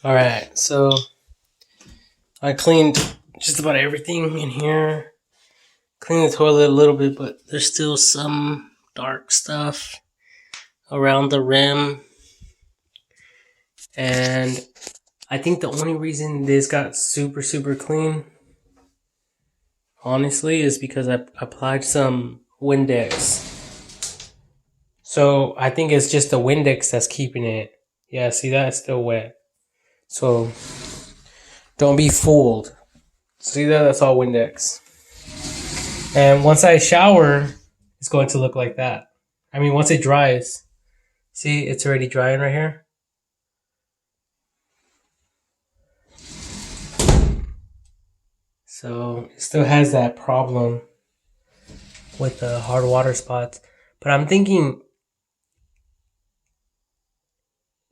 Alright, so I cleaned just about everything in here. Cleaned the toilet a little bit, but there's still some dark stuff around the rim. And I think the only reason this got super clean, honestly, is because I applied some Windex. So I think it's just the Windex that's keeping it. Yeah, see that? It's still wet. So don't be fooled. See that? That's all Windex. And once I shower, it's going to look like that. I mean, once it dries, see, it's already drying right here. So it still has that problem with the hard water spots. But I'm thinking,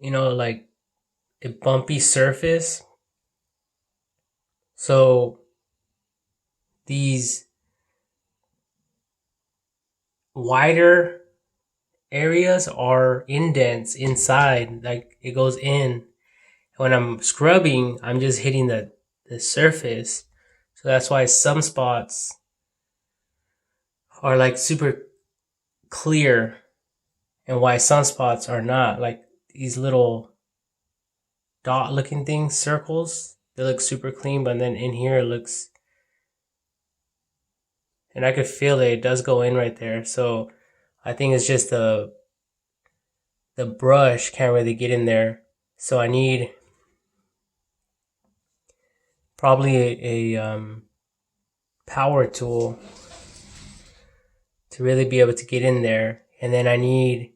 like a bumpy surface. So these wider areas are indents inside, like it goes in. When I'm scrubbing, I'm just hitting the surface. So that's why some spots are like super clear and why some spots are not. Like these little dot looking things, circles, they look super clean, but then in here it looks, and I could feel it does go in right there. So I think it's just the brush can't really get in there. So I need probably a power tool to really be able to get in there. And then I need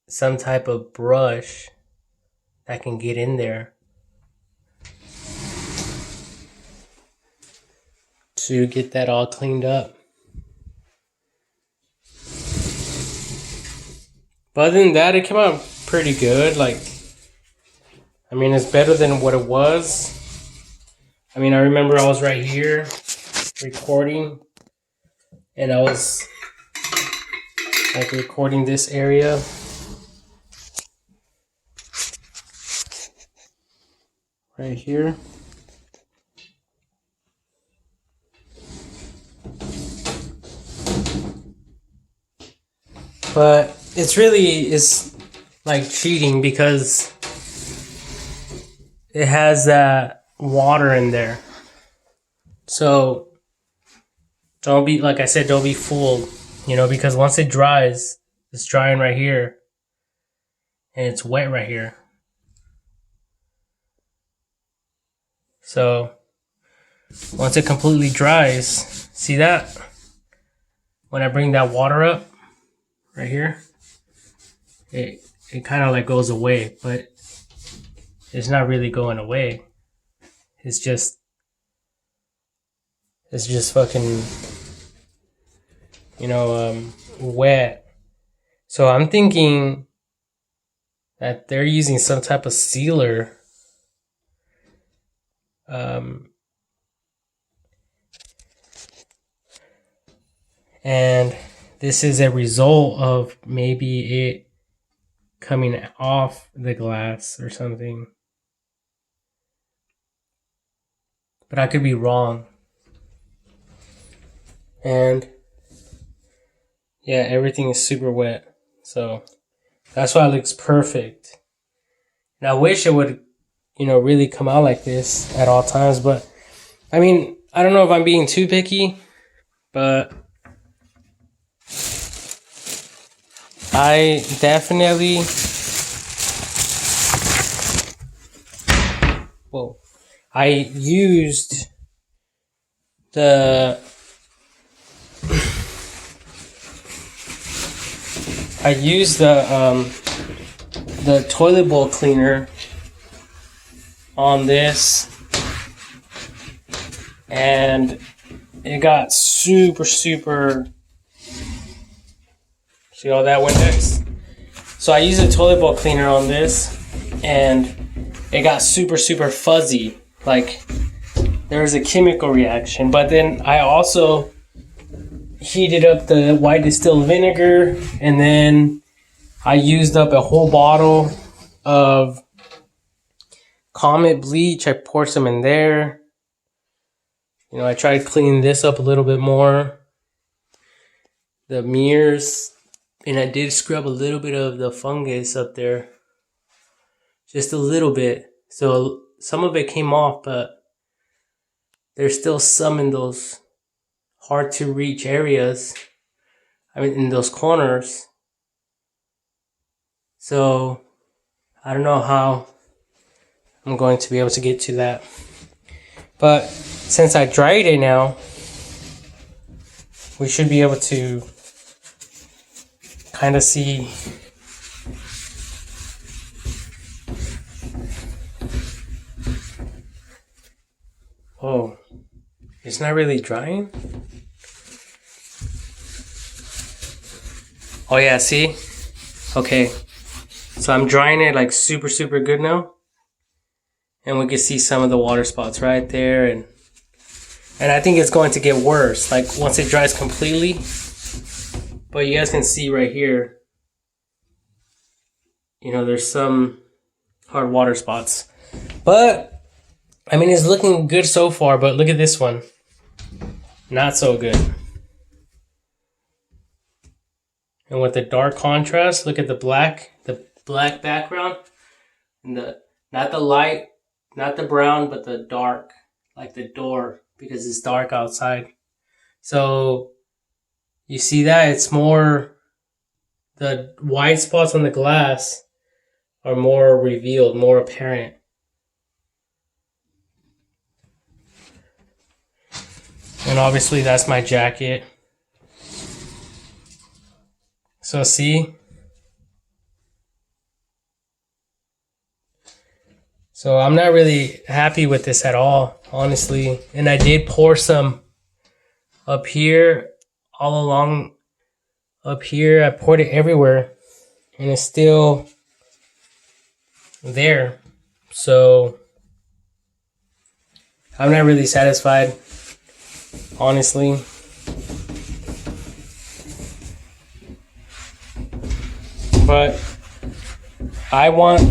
some type of brush that can get in there to get that all cleaned up. But other than that, it came out pretty good. Like, I mean, it's better than what it was. I mean, I remember I was right here recording, and I was like recording this area. Right here. But it's like cheating because it has that water in there. So don't be, like I said, don't be fooled, because once it dries, it's drying right here and it's wet right here. So once it completely dries, see that? When I bring that water up right here, it kind of like goes away, but it's not really going away. It's just fucking, wet. So I'm thinking that they're using some type of sealer. And this is a result of maybe it coming off the glass or something. But I could be wrong. And yeah, everything is super wet. So that's why it looks perfect. And I wish it would, really come out like this at all times. But I mean, I don't know if I'm being too picky, but I definitely, I used the toilet bowl cleaner on this, and it got super, see all that Windex? So I used a toilet bowl cleaner on this, and it got super fuzzy. Like, there was a chemical reaction. But then I also heated up the white distilled vinegar, and then I used up a whole bottle of Comet bleach. I poured some in there. You know, I tried cleaning this up a little bit more. The mirrors, and I did scrub a little bit of the fungus up there. Just a little bit. So some of it came off, but there's still some in those hard to reach areas. I mean, in those corners. So I don't know how I'm going to be able to get to that. But since I dried it now, we should be able to kind of see oh, it's not really drying. Oh yeah, see? Okay. So I'm drying it like super good now. And we can see some of the water spots right there, and I think it's going to get worse like once it dries completely. But you guys can see right here, you know, there's some hard water spots. But I mean, it's looking good so far, but look at this one. Not so good. And with the dark contrast, look at the black background. And not the light, not the brown, but the dark, like the door, because it's dark outside. So you see that? It's more, the white spots on the glass are more revealed, more apparent. And obviously that's my jacket. So see? So I'm not really happy with this at all, honestly. And I did pour some up here, all along up here. I poured it everywhere, and it's still there. So I'm not really satisfied, honestly. But I want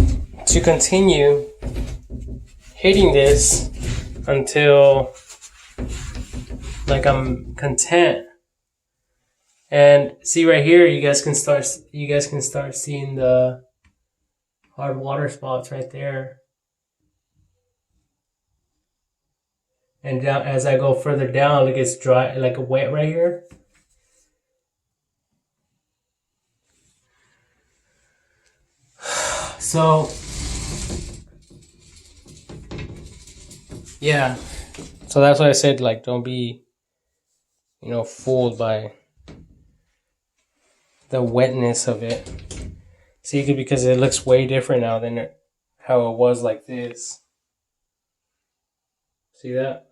to continue hitting this until like I'm content. And see right here, you guys can start seeing the hard water spots right there. And down, as I go further down, it gets dry, like wet right here. So yeah, so that's why I said, like, don't be, you know, fooled by the wetness of it. See, because it looks way different now than how it was like this. See that?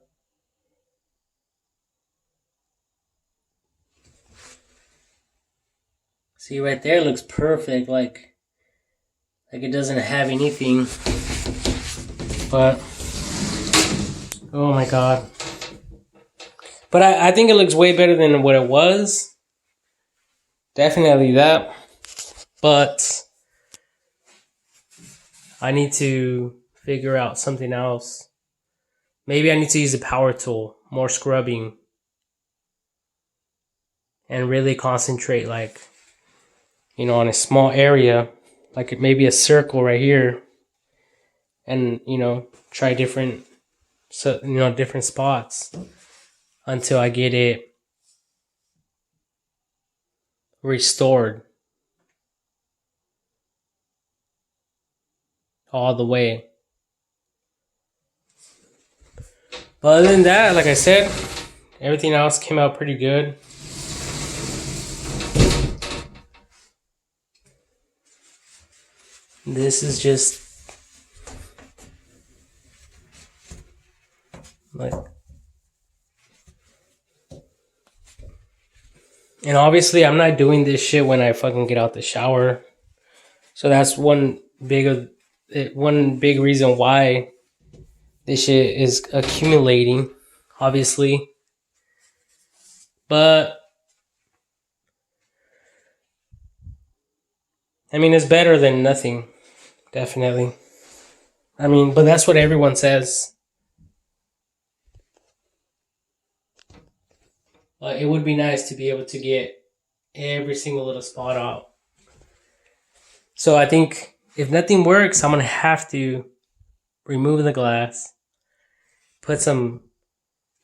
See right there, it looks perfect, like it doesn't have anything. But oh my god. But I think it looks way better than what it was. Definitely that. But I need to figure out something else. Maybe I need to use a power tool, more scrubbing, and really concentrate, like, you know, on a small area, like maybe a circle right here, and, you know, try different spots until I get it restored all the way. But other than that, like I said, everything else came out pretty good. This is just like, and obviously I'm not doing this shit when I fucking get out the shower. So that's one big reason why this shit is accumulating, obviously. But I mean, it's better than nothing, Definitely. I mean, but that's what everyone says. It would be nice to be able to get every single little spot out. So I think if nothing works, I'm gonna have to remove the glass, put some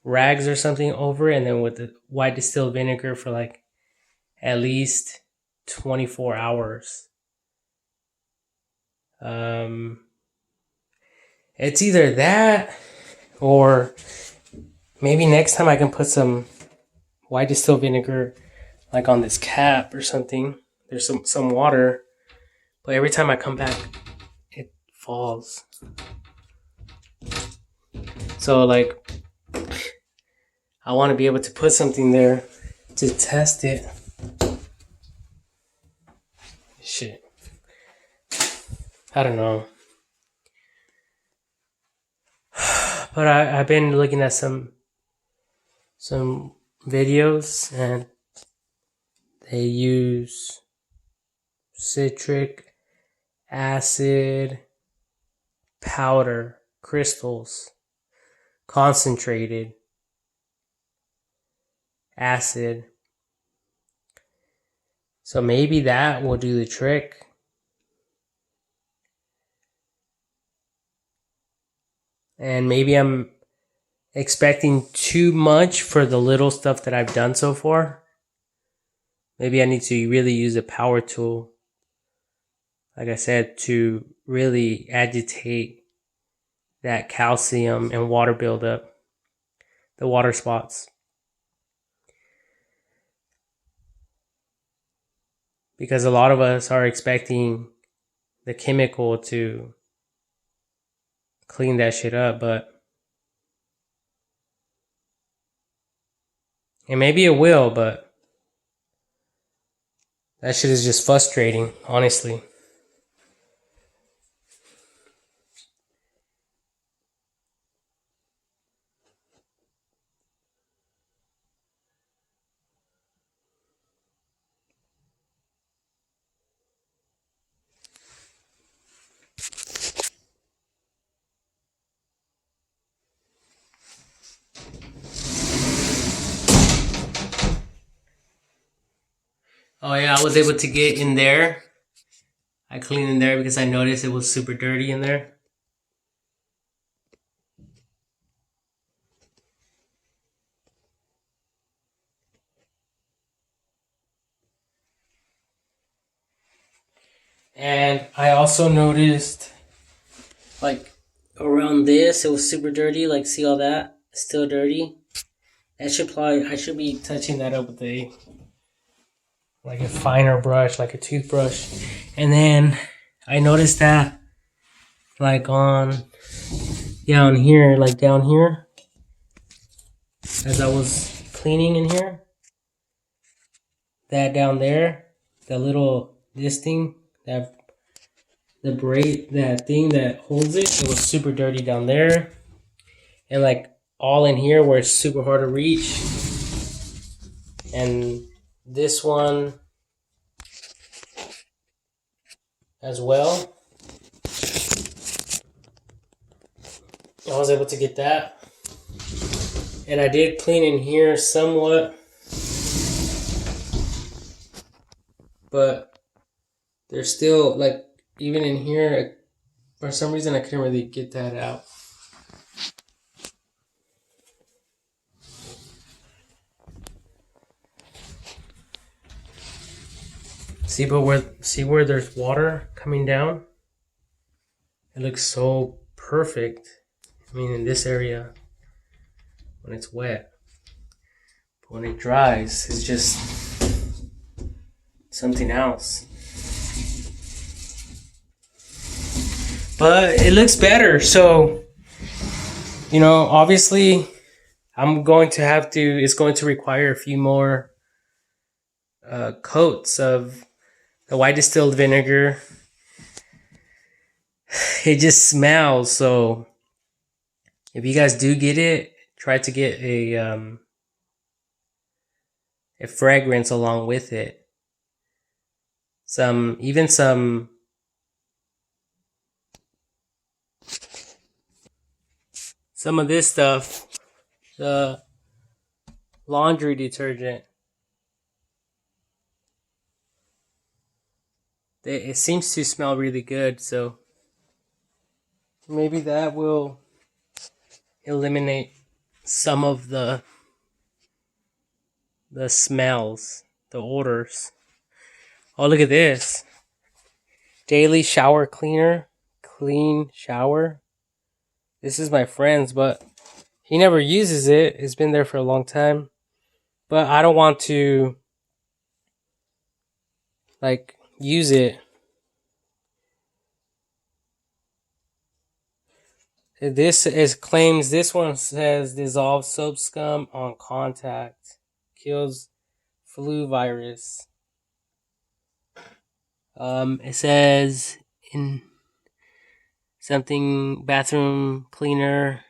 rags or something over it, and then with the white distilled vinegar for like at least 24 hours. Um, it's either that or maybe next time I can put some white distilled vinegar like on this cap or something. There's some water, but every time I come back, it falls. So like, I want to be able to put something there to test it. Shit, I don't know. But I've been looking at some videos and they use citric acid powder crystals, concentrated acid. So maybe that will do the trick. And maybe I'm expecting too much for the little stuff that I've done so far. Maybe I need to really use a power tool, like I said, to really agitate that calcium and water buildup, the water spots. Because a lot of us are expecting the chemical to clean that shit up, and maybe it will, but that shit is just frustrating, honestly. Oh yeah, I was able to get in there. I cleaned in there because I noticed it was super dirty in there. And I also noticed, like, around this, it was super dirty. Like, see all that? It's still dirty. That should probably, I should be touching that up with a finer brush, like a toothbrush. And then I noticed that, like, down here, as I was cleaning in here, that down there, this thing, that thing that holds it was super dirty down there. And like all in here where it's super hard to reach. And this one as well. I was able to get that. And I did clean in here somewhat. But there's still, like, even in here, for some reason I couldn't really get that out. See where there's water coming down? It looks so perfect. I mean, in this area, when it's wet. But when it dries, it's just something else. But it looks better, so, obviously it's going to require a few more coats of the white distilled vinegar. It just smells, so if you guys do get it, try to get a fragrance along with it. Some some of this stuff, the laundry detergent. It seems to smell really good, so maybe that will eliminate some of the smells, the odors. Oh, look at this. Daily shower cleaner. Clean shower. This is my friend's, but he never uses it. It's been there for a long time. But I don't want to use it. This one says dissolve soap scum on contact. Kills flu virus. It says in something bathroom cleaner,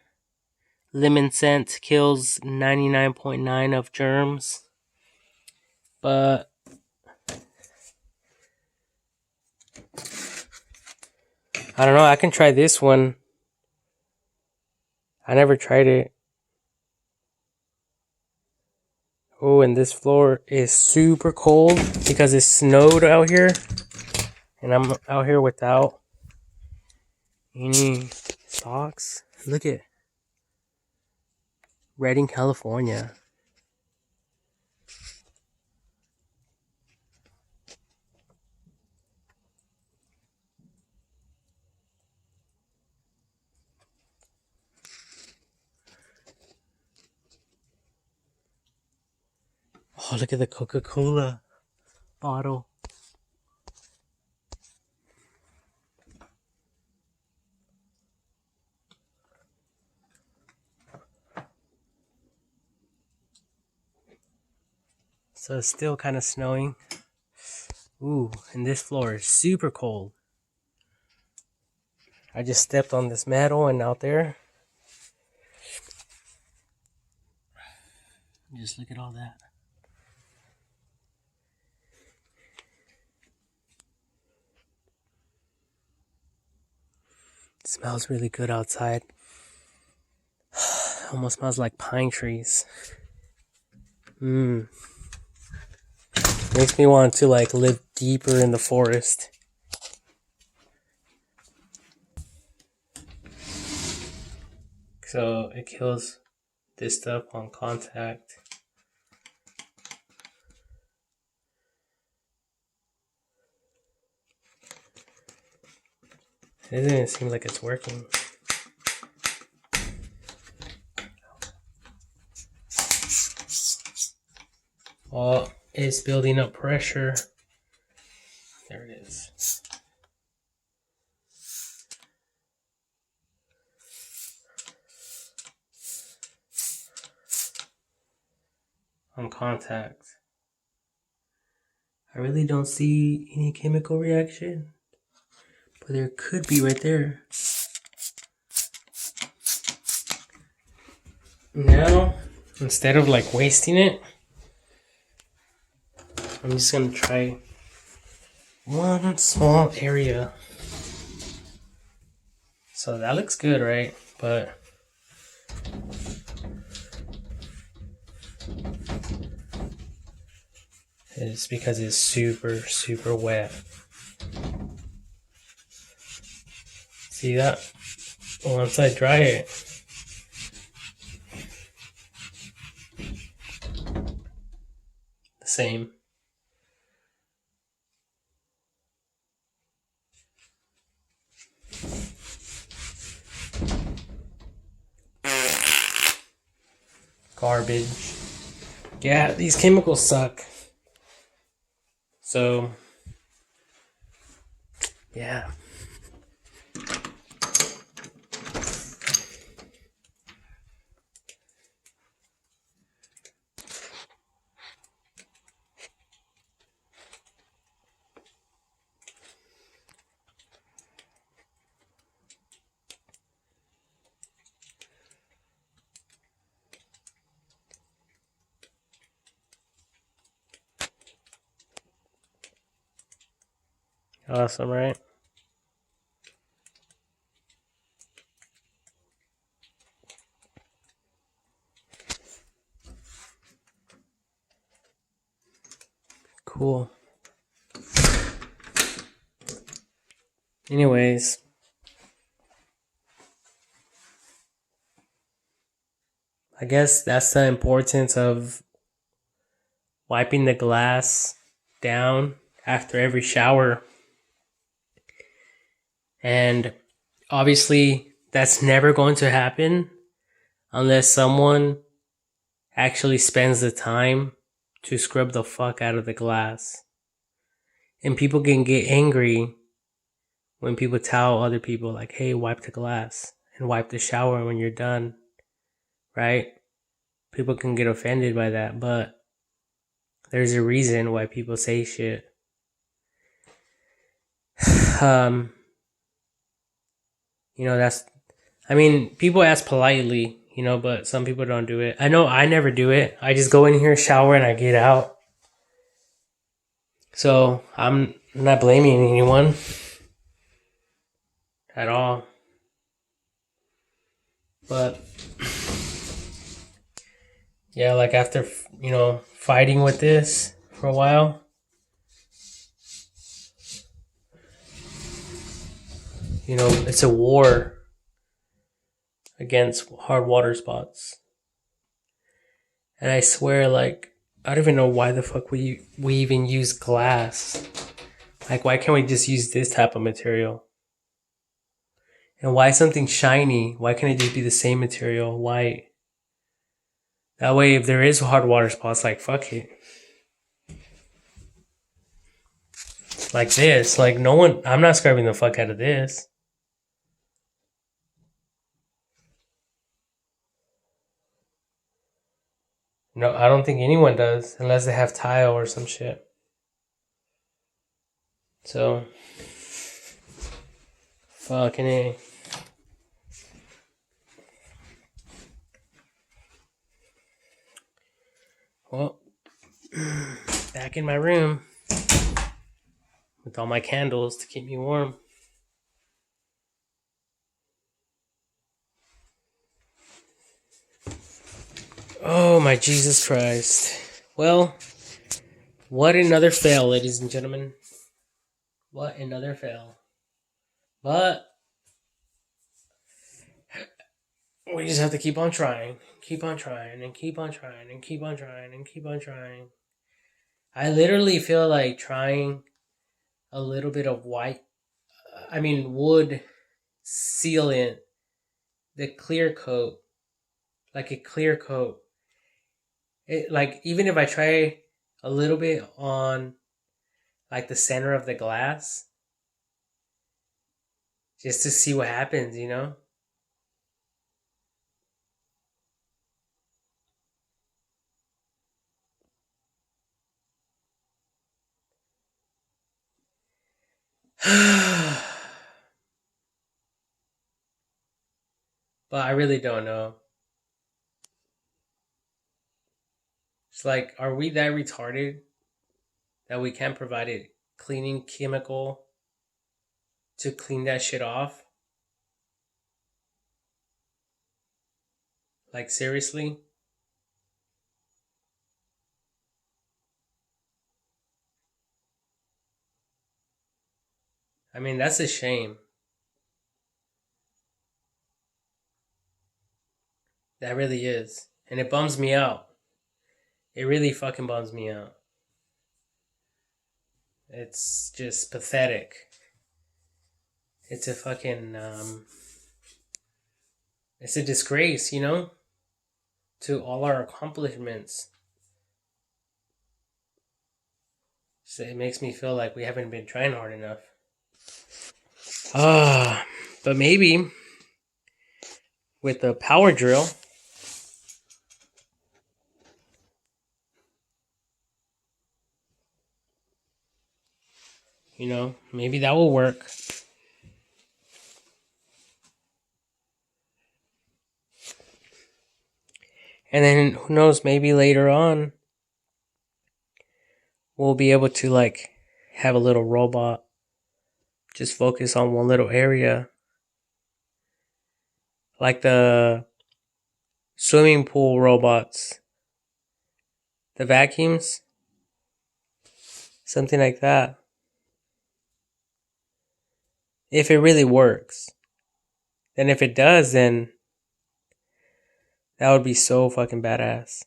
lemon scent kills 99.9% of germs. But I don't know, I can try this one. I never tried it. Oh, and this floor is super cold because it snowed out here. And I'm out here without any socks. Look at Redding, California. Oh, look at the Coca-Cola bottle. So it's still kind of snowing. Ooh, and this floor is super cold. I just stepped on this metal and out there. Just look at all that. It smells really good outside. Almost smells like pine trees. Makes me want to live deeper in the forest. So it kills this stuff on contact. It doesn't even seem like it's working. Oh, it's building up pressure. There it is. On contact. I really don't see any chemical reaction, but there could be right there. Now, instead of wasting it, I'm just gonna try one small area. So that looks good, right? But it's because it's super, super wet. See that? Once I dry it, the same. Garbage. Yeah, these chemicals suck. So, yeah. Awesome, right? Cool. Anyways, I guess that's the importance of wiping the glass down after every shower. And obviously, that's never going to happen unless someone actually spends the time to scrub the fuck out of the glass. And people can get angry when people tell other people, like, hey, wipe the glass and wipe the shower when you're done, right? People can get offended by that, but there's a reason why people say shit. That's, I mean, people ask politely, but some people don't do it. I know I never do it. I just go in here, shower, and I get out. So I'm not blaming anyone at all. But yeah, like after, fighting with this for a while, it's a war against hard water spots. And I swear, like, I don't even know why the fuck we even use glass. Like, why can't we just use this type of material? And why something shiny? Why can't it just be the same material, white? That way, if there is hard water spots, like, fuck it. Like this. Like, no one, I'm not scrubbing the fuck out of this. No, I don't think anyone does, unless they have tile or some shit. So, fucking A. Well, back in my room with all my candles to keep me warm. Oh my Jesus Christ. Well, what another fail, ladies and gentlemen. What another fail. But we just have to keep on trying. Keep on trying and keep on trying and keep on trying and keep on trying. I literally feel like trying a little bit of wood sealant, the clear coat, like a clear coat. It, like, even if I try a little bit on like the center of the glass, just to see what happens, But I really don't know. It's like, are we that retarded that we can't provide a cleaning chemical to clean that shit off? Like, seriously? I mean, that's a shame. That really is. And it bums me out. It really fucking bums me out. It's just pathetic. It's a fucking, it's a disgrace, to all our accomplishments. So it makes me feel like we haven't been trying hard enough. But maybe with the power drill, maybe that will work. And then who knows, maybe later on we'll be able to like have a little robot just focus on one little area. Like the swimming pool robots. The vacuums. Something like that. If it really works. And if it does, then that would be so fucking badass.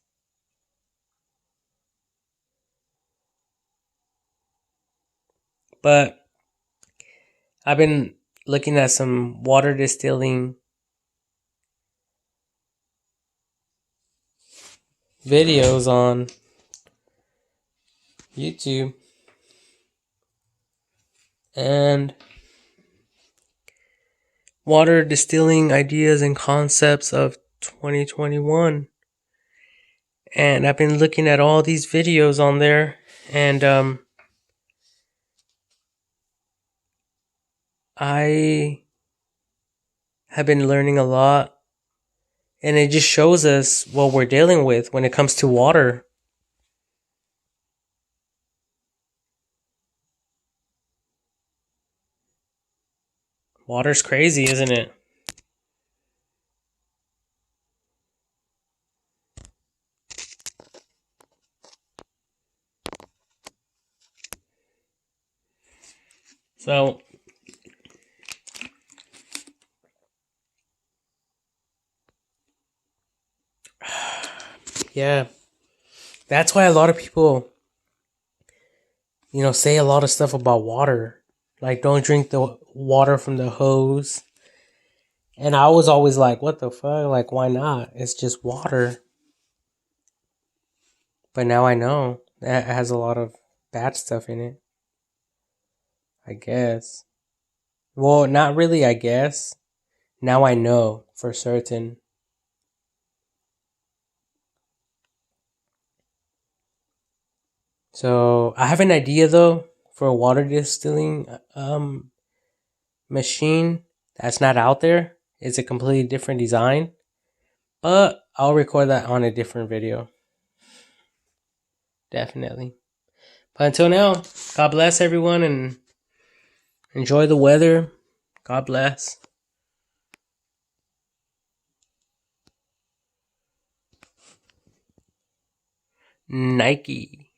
But I've been looking at some water distilling videos on YouTube. And water distilling ideas and concepts of 2021. And I've been looking at all these videos on there, and I have been learning a lot, and it just shows us what we're dealing with when it comes to water. Water's crazy, isn't it? So, yeah, that's why a lot of people, say a lot of stuff about water. Like, don't drink the water from the hose. And I was always like, what the fuck? Like, why not? It's just water. But now I know that it has a lot of bad stuff in it. I guess. Well, not really, I guess. Now I know for certain. So I have an idea though for a water distilling machine that's not out there. It's a completely different design. But I'll record that on a different video. Definitely. But until now, God bless everyone and enjoy the weather. God bless. Nike.